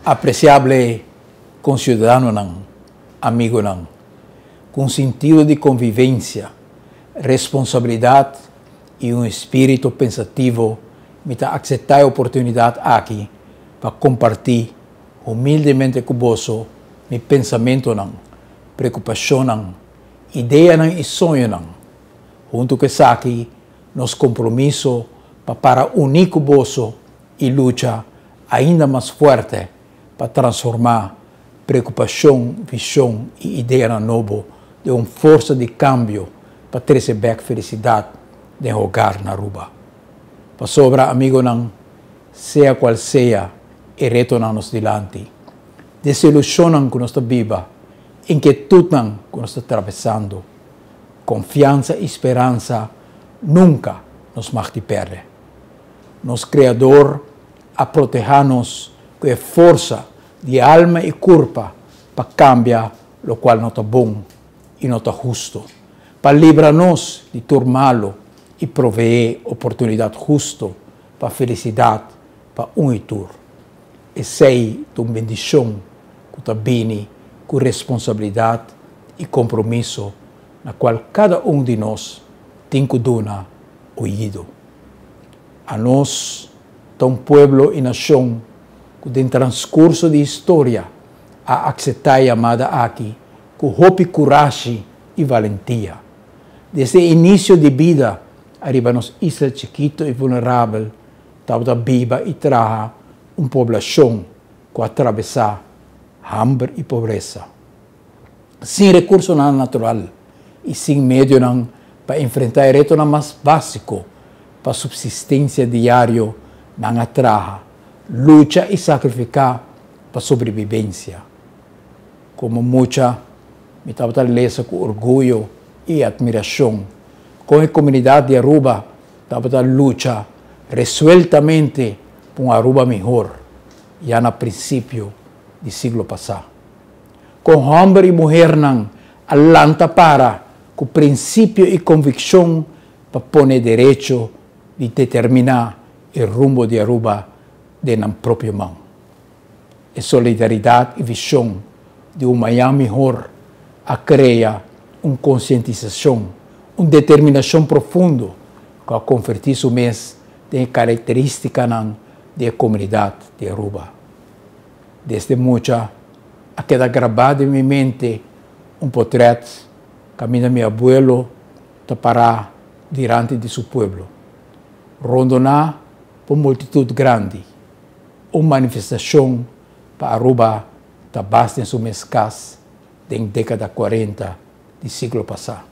Apreciable conciudadano amigo com sentido de convivência, responsabilidade e um espírito pensativo, me dá aceitar a oportunidade aqui para compartilhar humildemente com você meu pensamento, preocupação, ideia e sonho. Junto com isso aqui, nos compromisso para unir com você e luta ainda mais forte para transformar preocupação, visão e ideia nova de uma força de cambio para trazer felicidade de jogar na Aruba. Para sobra, amigo, seja qual seja o reto nos dilante, desilusão que nós estamos viva, inquietude que nós estamos atravessando, confiança e esperança nunca nos marque perder. Nos Criador a proteger-nos com a força de alma e corpo para cambiar o qual não está bom e não está justo, para livrar-nos de turmá-lo e proveer oportunidade justa para felicidade para e tur. E sei de uma bendição que está bem com responsabilidade e compromisso na qual cada de nós tem que dar ouvido. A nós, tão povo e nação, que no transcurso de história a aceitar a chamada aqui, com hope, coragem e valentia. Desde o início de vida, arriba nos isla chiquito e vulnerável, estava viva e traja uma população que atravessa hambre e pobreza. Sem recurso natural e sem meio para enfrentar o reto mais básico para a subsistência diária na traja, luta e sacrificar para a sobrevivência. Como muita, me estava lesa com orgulho e admiração, com a comunidade de Aruba, estava luta resueltamente por uma Aruba melhor, já no princípio do século passado. Com homem e mulher alanta para com princípio e convicção para pôr direito de determinar o rumo de Aruba de na própria mão. E solidariedade e visão de uma Miami melhor a criar uma conscientização, uma determinação profunda que a convertir o mês de característica da comunidade de Aruba. Desde muita, a queda gravado em minha mente um portrait que meu abuelo tapará diante de seu povo. Rondonar por multitud grande, uma manifestação para Aruba tabasta em sua escassa da década 40 do século passado.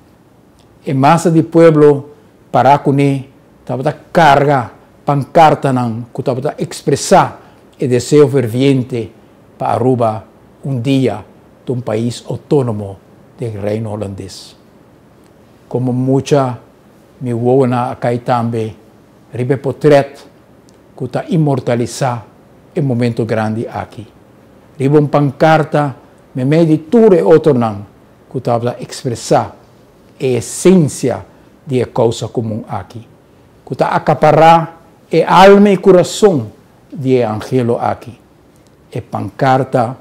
E massa de povo para com ele estava carga pancarta que estava expressar o desejo ferviente para Aruba dia de um país autônomo do reino holandês. Como muita me voa aqui também, ribe portrait que está imortalizado em momento grande aqui. Ribe uma pancarta, me meio de tudo e outro que estava expressar a essência da causa comum aqui. Que está acaparar a alma e coração de angelo aqui. E pancarta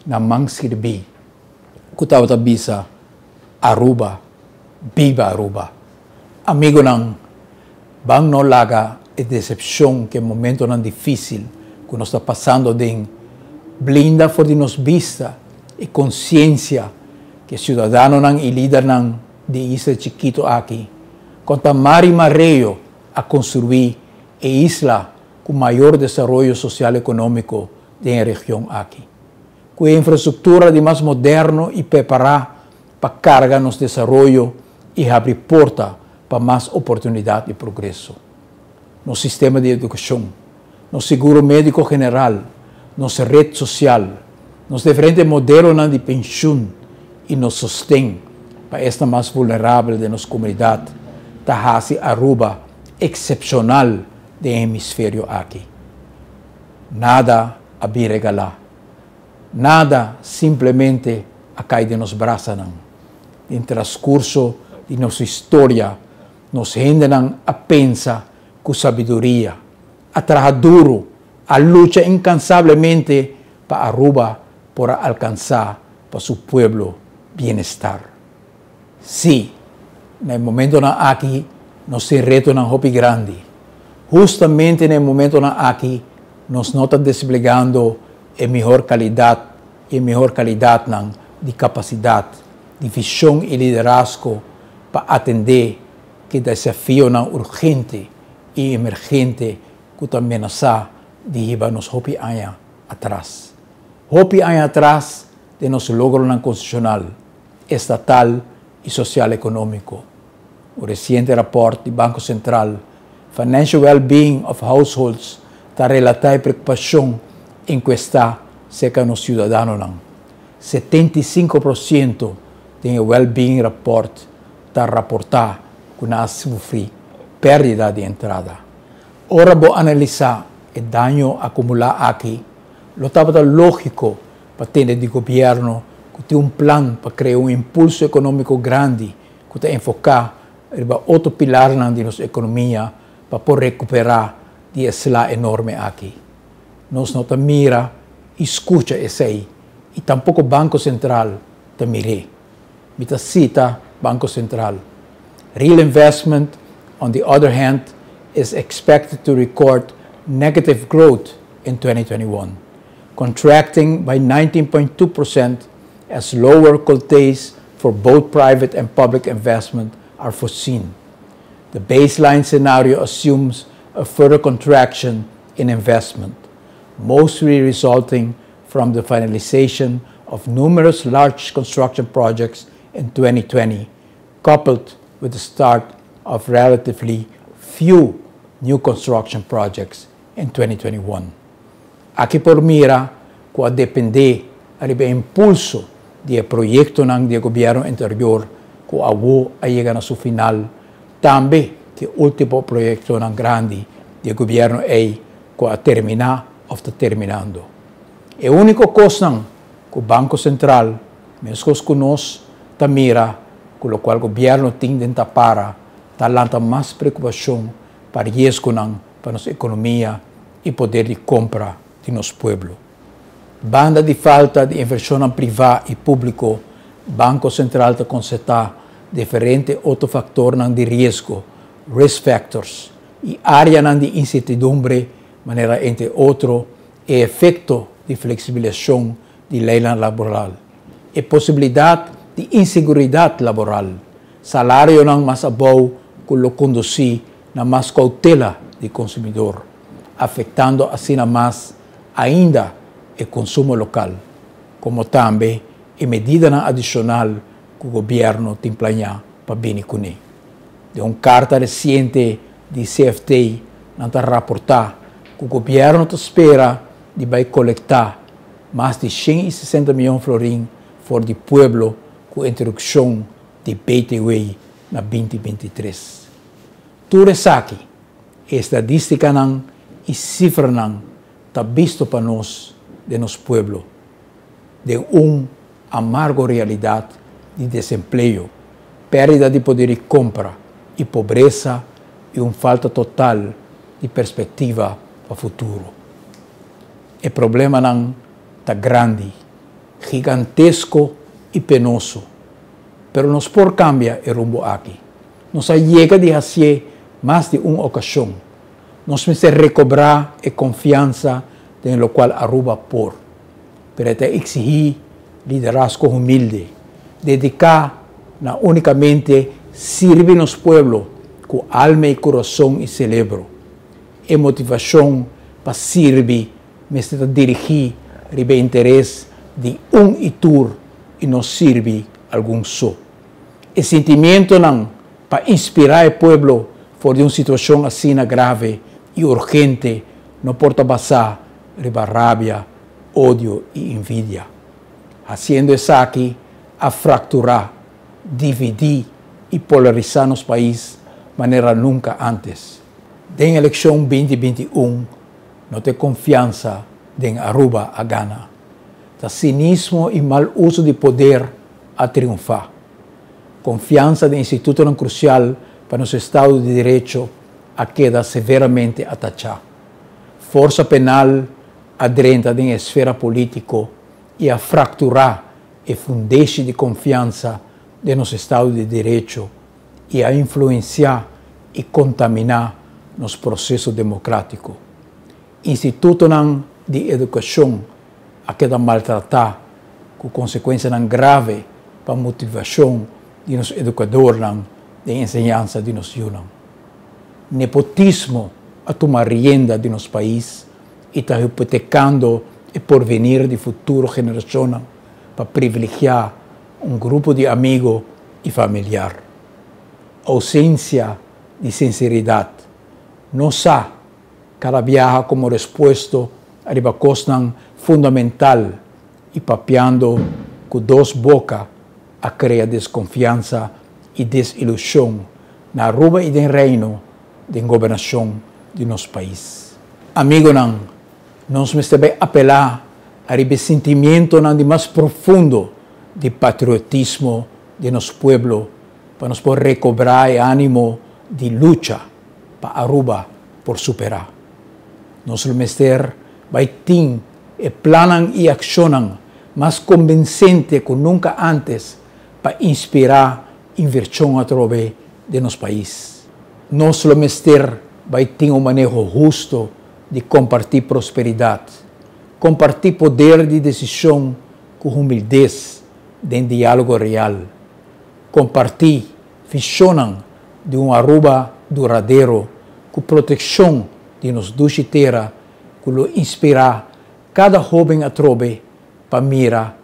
na mão escrevi, que estava bisa Aruba, viva Aruba. Amigo bang não laga a decepção que é momento difícil que nós está passando de blinda for de nos vista e consciência que cidadano e líder de isla chiquito aqui, conta mar e marreio a construir a isla com maior desenvolvimento social e econômico da região aqui. Com a infraestrutura de mais moderno e preparar para carga nos desenvolvimento e abrir porta para mais oportunidade de progresso. No sistema de educação, no seguro médico general, nossa rede social, nos diferentes modelos de pensão e nos sustém para esta mais vulnerável de nossa comunidade, Tahasi Aruba, excepcional do hemisfério aqui. Nada a vir regalar, nada simplesmente a cair de nos braços. Em transcurso de nossa história, nos rendem a pensar com sabedoria, a trabalhar duro, a luta incansavelmente para Aruba para alcanzar para su pueblo bienestar. Sí, en el momento na aqui, nos tem reto na hopi grande. Justamente no momento na aqui, nos nota desplegando a melhor qualidade de capacidade, de visão e liderazgo para atender que desafio urgente e emergente que também ameaça de ir nos hopi anos atrás. Hopi anos atrás de nosso logro constitucional, estatal e social econômico. O recente rapport do Banco Central, Financial Well-being of Households, está relatado a preocupação encuestada cerca dos cidadãos. 75% do Well-being Report está reportado que não sofre perda de entrada. Ora, vou analisar o dano acumulado aqui. Lo estava lógico para ter de governo que tem plano para criar impulso econômico grande que está enfocado em outro pilar de nossa economia para poder recuperar de esla enorme aqui. Nós não mira, escuta isso aí. E tampouco o Banco Central te mire. Mita cita Banco Central. Real investment, on the other hand, is expected to record negative growth in 2021, contracting by 19.2% as lower quotas for both private and public investment are foreseen. The baseline scenario assumes a further contraction in investment, mostly resulting from the finalization of numerous large construction projects in 2020, coupled with the start of relatively few new construction projects in 2021. Aqui por mira, que a depender do impulso do projeto do governo anterior, que a chegar a seu final, também que o último projeto grande do governo que a terminar ou está terminando. A única coisa que o Banco Central, mesmo que nós, mira, com o qual o governo tem de tapar, está mais preocupação para o risco para nossa economia e poder de compra de nosso povo. Banda de falta de inversão privada e público, o Banco Central está constatar diferentes outros fatores de risco, risk factors, e áreas de incertidumbre, maneira entre outros, e efeito de flexibilização de lei laboral, e possibilidade de insegurança laboral, salário não mais bom que lo conduzir na mais cautela do consumidor, afetando assim mais ainda o consumo local, como também a medida adicional que o governo tem planeado para bem com ele. De uma carta recente de CFT, está reportar que o governo espera de vai coletar mais de 160 milhões de florins for do povo com a introdução de BTW na 2023. Tudo isso aqui, estadística e cifra está visto para nós, de nosso povo, de amargo realidade de desemprego, perda de poder de compra e pobreza e falta total de perspectiva para o futuro. O problema está grande, gigantesco e penoso, mas nós por cambiar o rumbo aqui. Nós chega de fazer mais de uma ocasião. Nós precisamos recobrar a confiança no qual Aruba por, para exigir liderazgo humilde, dedicar na unicamente servir nos pueblos com alma e coração e cerebro, e motivação para servir, mas dirigir o interesse de e tur e não servir algum só. E sentimento para inspirar o povo fora de uma situação assim grave e urgente, não pode passar riba rabia, ódio e envidia. Haciendo isso aqui, a fracturar, dividir e polarizar nos países de maneira nunca antes. Den eleição 2021, não tem confiança em Aruba a Gana. O cinismo e mau uso de poder a triunfar. Confiança do Instituto crucial para nosso Estado de Direito a queda severamente atacada. Força penal aderente da esfera política e a fracturar o fundeixe de confiança de nosso Estado de Direito e a influenciar e contaminar nos processos democráticos. Instituto de educação a queda maltratar, com consequência grave para a motivação de nos educadores de ensinança de nos jovens. Nepotismo a tomar rienda de nosso país e está hipotecando o porvenir de futura geração para privilegiar grupo de amigos e familiar. Ausência de sinceridade. Não há cada viaja como resposta a ribacosta fundamental e papeando com duas bocas a criar desconfiança e desilusão na rua e no reino de governação de nosso país. Amigo, nós devemos apelar a ressentimento de mais profundo de patriotismo de nosso povo para nos poder recobrar o ânimo de luta para Aruba por superar. Nós devemos ter planos e ações mais convincentes que nunca antes para inspirar inversão através de nosso país. Nós devemos ter manejo justo de compartilhar prosperidade, compartilhar poder de decisão com humildez de diálogo real, compartilhar visão de Aruba duradouro com proteção de nos duas terras, que inspirar cada jovem a trobe para mirar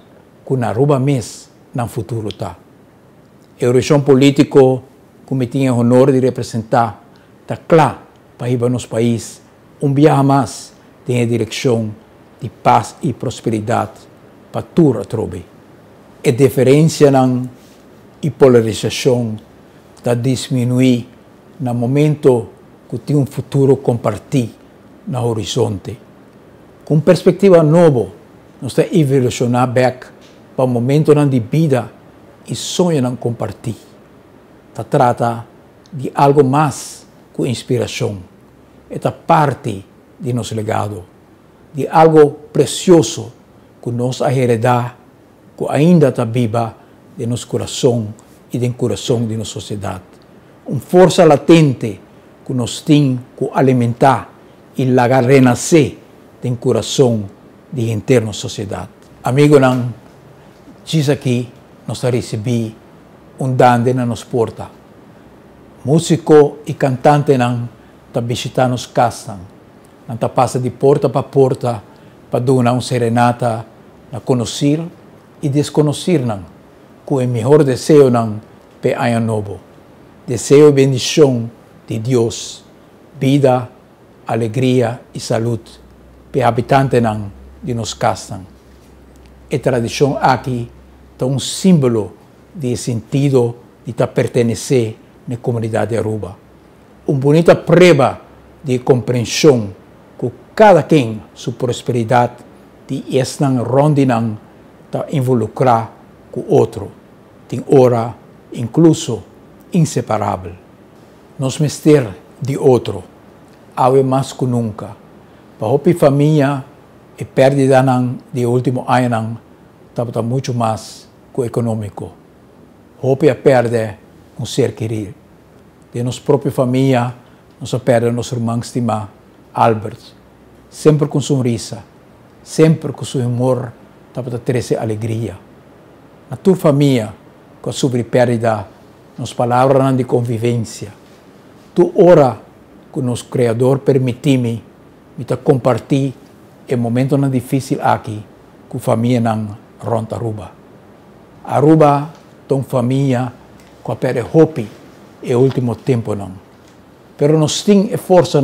com Aruba mês no futuro. A região política que me tinha o honor de representar está claro para ir para nosso país viagem mais em direção de paz e prosperidade para toda a trobe. A diferença e polarização está diminuir no momento que tem futuro compartilhado no horizonte. Com perspectiva nova, nós estamos evolucionando back para o momento de vida e sonho em compartilhar. Trata de algo mais que inspiração. Esta parte de nosso legado, de algo precioso que nós heredamos, que ainda está viva de nosso coração e do coração de nossa sociedade. Uma força latente que nós temos que alimentar e lagar renascer do coração de interna sociedade. Amigo, diz aqui, nós recebemos dande na nossa porta. Músico e cantante está visitando nos casas, está passa de porta para porta para dar serenata a conhecer e desconhecer com o melhor desejo para ano novo. Desejo e bendição de Deus, vida, alegria e saúde para habitantes de nos casas. A tradição aqui é símbolo de sentido de pertencer na comunidade de Aruba. Uma bonita prova de compreensão que cada quem sua prosperidade de esta ronda está involucrada com o outro. Tem hora, incluso, inseparável. Nós mestre de outro, algo mais que nunca. Para a família, a perda de último ano está muito mais que econômico. A perda um ser querido. De nossa própria família, nós perdemos nosso irmão estimado, Albert, sempre com sorriso, sempre com seu humor, para trazer alegria. Na tua família, com a sobre perda, nas palavras de convivência, tu ora que o nosso Criador permite-me compartilhar o momento difícil aqui com a família ronda Aruba. Aruba é uma família que perde hope e último tempo pero nós temos força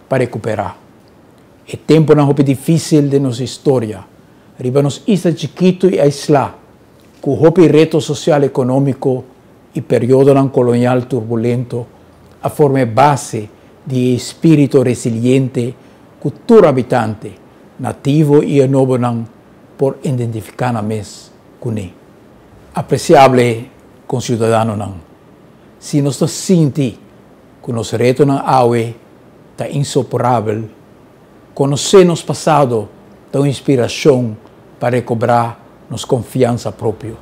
para recuperar. O tempo é difícil de nossa história. Arriba nos isla chiquito e aislado, com o reto social econômico e período colonial turbulento, a forma base de espírito resiliente que todo habitante, nativo e novo, por identificar na mes com ele. Apreciável concidadano, se nós sentimos que nosso reto na água está insuperável, conhecer nosso passado dá inspiração para recobrar nossa confiança própria.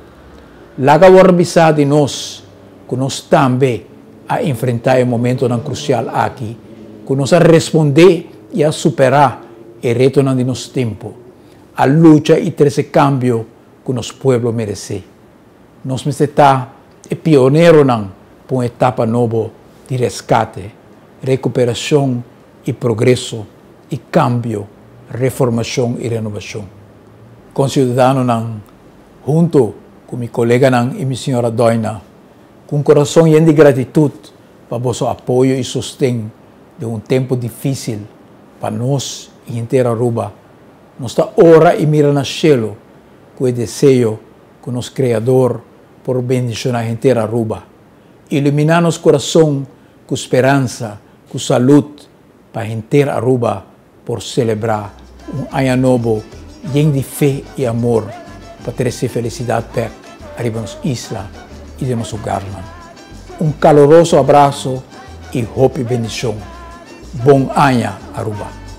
Laga o de nós, que nós também a enfrentar o momento crucial aqui, que nós a responder e a superar o reto de nosso tempo, a luta e esse cambio que nosso povo merece. Nós estamos pioneiros para uma etapa nova de resgate, recuperação e progresso, e cambio, reformação e renovação. Com cidadano, junto com meu colega e minha senhora Doina, com coração cheio de gratidão para vosso apoio e sustento de tempo difícil para nós e inteira Aruba. Nós está ora e mira no cielo com o desejo que nosso Criador por bendicionar a inteira Aruba, iluminar nosso coração com esperança, com saúde para a inteira Aruba por celebrar ano novo cheio de fé e amor para ter essa felicidade perto arriba nossa isla e de nosso Garland. Caloroso abraço e hope bendição. Bom ano, Aruba.